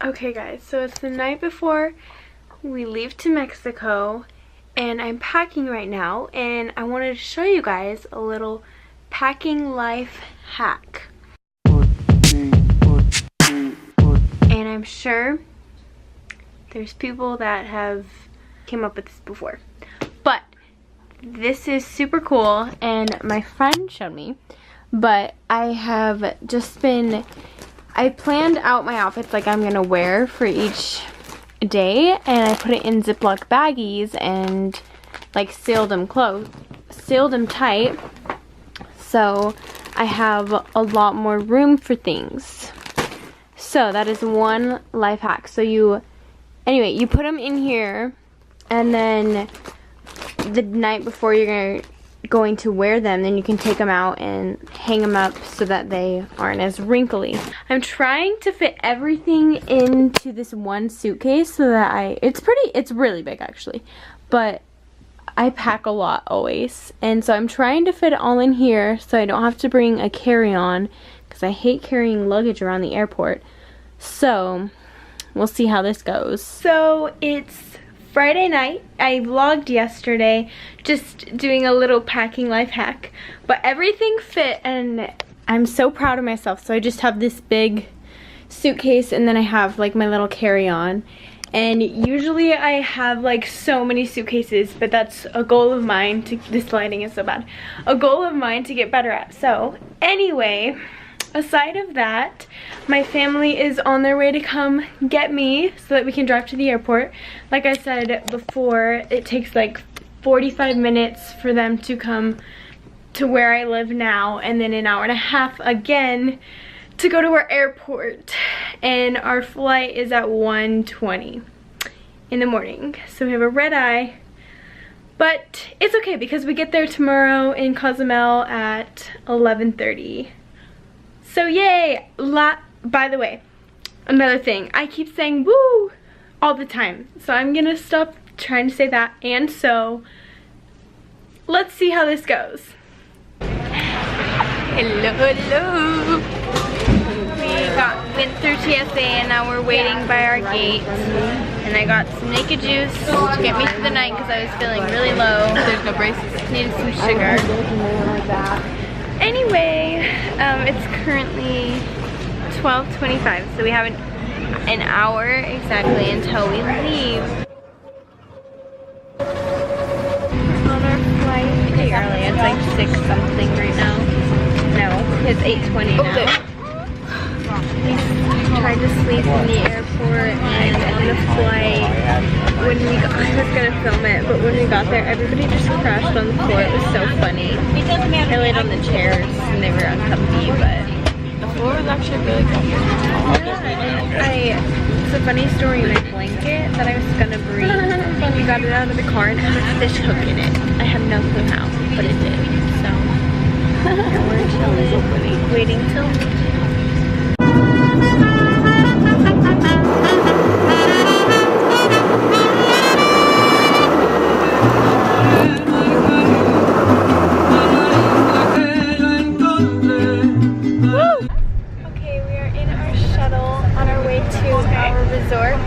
Okay guys, so it's the night before we leave to Mexico and I'm packing right now, and I wanted to show you guys a little packing life hack. And I'm sure there's people that have came up with this before, but this is super cool and my friend showed me. But I have just been, I planned out my outfits like I'm gonna wear for each day, and I put it in Ziploc baggies and like sealed them tight, so I have a lot more room for things. So that is one life hack. So you put them in here, and then the night before you're going to wear them, then you can take them out and hang them up so that they aren't as wrinkly. I'm trying to fit everything into this one suitcase so that it's really big actually, but I pack a lot always, and so I'm trying to fit it all in here so I don't have to bring a carry-on because I hate carrying luggage around the airport. So we'll see how this goes. So it's Friday night. I vlogged yesterday just doing a little packing life hack, but everything fit and I'm so proud of myself. So I just have this big suitcase, and then I have like my little carry-on, and usually I have like so many suitcases, but that's a goal of mine to, this lighting is so bad, a goal of mine to get better at. So anyway, aside of that, my family is on their way to come get me so that we can drive to the airport. Like I said before, it takes like 45 minutes for them to come to where I live now, and then an hour and a half again to go to our airport. And our flight is at 1:20 in the morning. So we have a red eye, but it's okay because we get there tomorrow in Cozumel at 11:30. So yay! By the way, another thing, I keep saying woo all the time, so I'm gonna stop trying to say that. And so let's see how this goes. Hello. We went through TSA and now we're waiting by our gate. And I got some naked juice to get me through the night because I was feeling really low. There's no braces. Needed some sugar. Anyway, it's currently 12:25, so we have an hour exactly until we leave. On our flight, pretty early. It's like 6 something right now. No, it's 8:20 now. We tried to sleep in the airport, and on the flight, when we got, I was gonna film it, but when we got there, everybody just crashed on the floor. It was so funny. I laid on the chairs and they were uncomfy, but the floor was actually really comfy. It's a funny story. My blanket that I was gonna bring, we got it out of the car and it had a fish hook in it. I have no clue how, but it did. So now we're chilling, waiting till.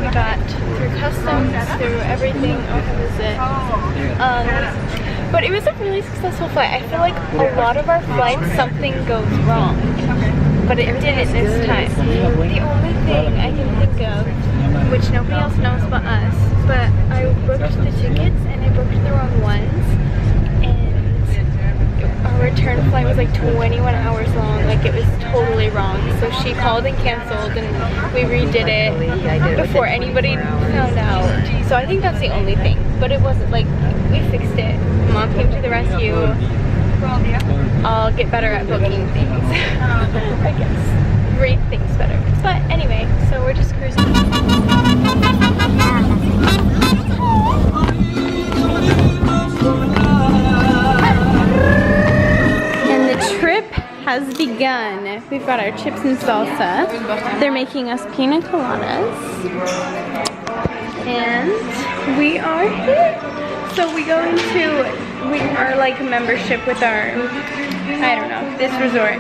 We got through customs, through everything. Oh, how was it? But it was a really successful flight. I feel like a lot of our flights, something goes wrong, but it didn't this time. The only thing I can think of, which nobody else knows but us, but I booked the tickets and I booked the wrong ones, and our return flight was like 21 hours long. Like, it was totally wrong. So she called and canceled, and we redid it before anybody found out. So I think that's the only thing. But it wasn't like, we fixed it. Mom came to the rescue. I'll get better at booking things. I guess. Rate things better. But anyway, so we're just cruising. Has begun. We've got our chips and salsa. They're making us pina coladas. And we are here. So we go into our like membership with our I don't know, this resort,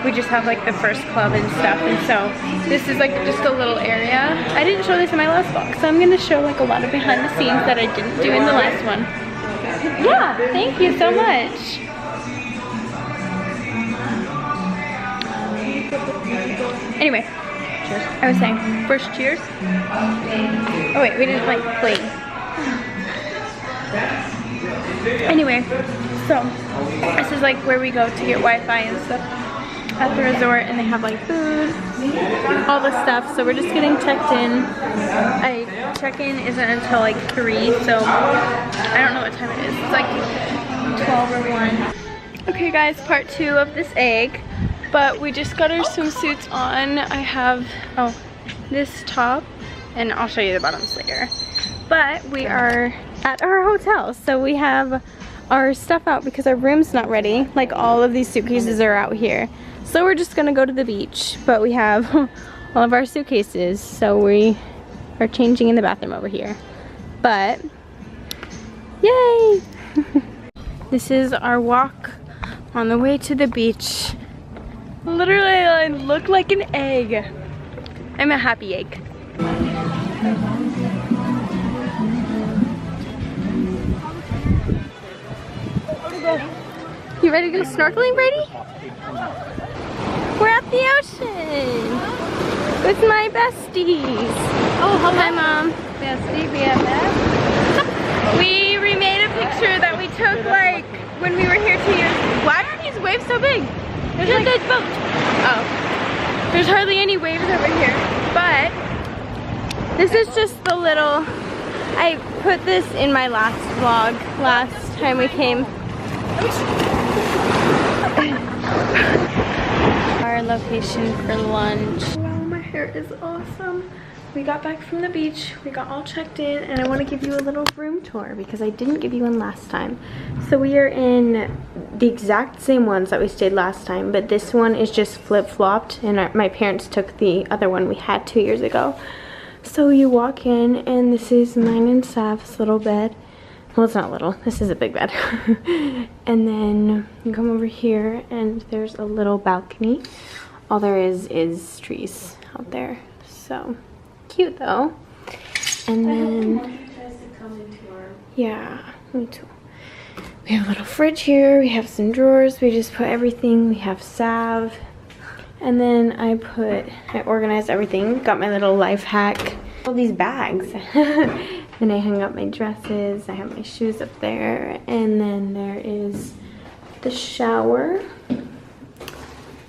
we just have like the first club and stuff, and so this is like just a little area. I didn't show this in my last vlog, so I'm gonna show like a lot of behind the scenes that I didn't do in the last one. Yeah, thank you so much. Anyway, I was saying, first cheers. Oh wait, we didn't like play. Anyway, so this is like where we go to get Wi-Fi and stuff at the resort, and they have like food, all the stuff. So we're just getting checked in. Check-in isn't until like 3, so I don't know what time it is. It's like 12 or 1. Okay guys, part 2 of this egg. But we just got our swimsuits on. I have, this top, and I'll show you the bottoms later. But we are at our hotel, so we have our stuff out because our room's not ready. Like all of these suitcases are out here. So we're just gonna go to the beach, but we have all of our suitcases, so we are changing in the bathroom over here. But, yay! This is our walk on the way to the beach. Literally, I look like an egg. I'm a happy egg. You ready to go snorkeling, Brady? We're at the ocean with my besties. Oh, hello. Hi, Mom. Bestie, BFF. We remade a picture that we took like when we were here 2 years. Why are these waves so big? There's like this boat. Oh. There's hardly any waves over here. But this is just the little, I put this in my last vlog last time we came. Our location for lunch. Wow, my hair is awesome. We got back from the beach, we got all checked in, and I want to give you a little room tour because I didn't give you one last time. So we are in the exact same ones that we stayed last time, but this one is just flip-flopped, and my parents took the other one we had 2 years ago. So you walk in, and this is mine and Sav's little bed. Well, it's not little, this is a big bed. And then you come over here, and there's a little balcony. All there is trees out there, so cute though. And then, yeah, me too. We have a little fridge here, we have some drawers, we just put everything, we have salve. And then I organized everything, got my little life hack, all these bags. And I hung up my dresses, I have my shoes up there, and then there is the shower.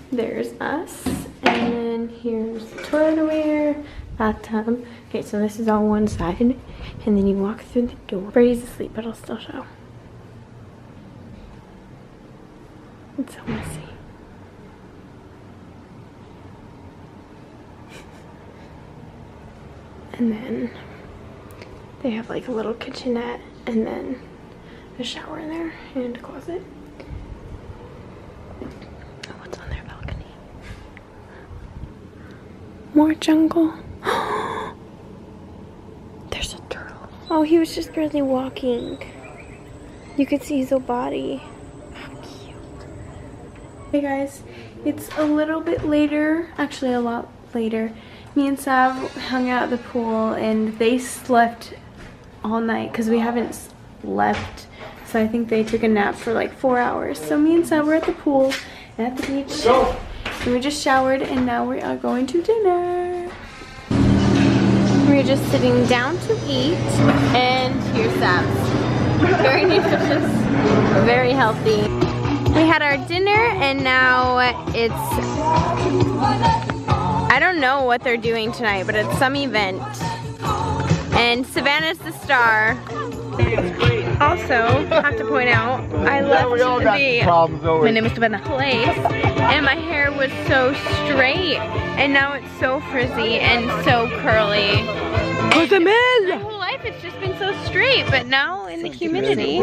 There's us, and then here's the toiletware, bathtub. Okay, so this is all one side, and then you walk through the door. Brady's asleep, but I'll still show. It's so messy. And then they have like a little kitchenette, and then a shower in there, and a closet. What's on their balcony? More jungle. There's a turtle. Oh, he was just barely walking. You could see his whole body. How cute. Hey guys, it's a little bit later, actually a lot later. Me and Sav hung out at the pool, and they slept all night because we haven't slept. So I think they took a nap for like 4 hours. So me and Sav were at the pool and at the beach. And we just showered, and now we are going to dinner. We're just sitting down to eat, and here's Sav's. Very nutritious, very healthy. We had our dinner, and now it's, I don't know what they're doing tonight, but it's some event. And Savannah's the star. Also, have to point out, I left my name is Savannah, place, and my hair was so straight, and now it's so frizzy and so curly. My whole life it's just been so straight, but now in the humidity.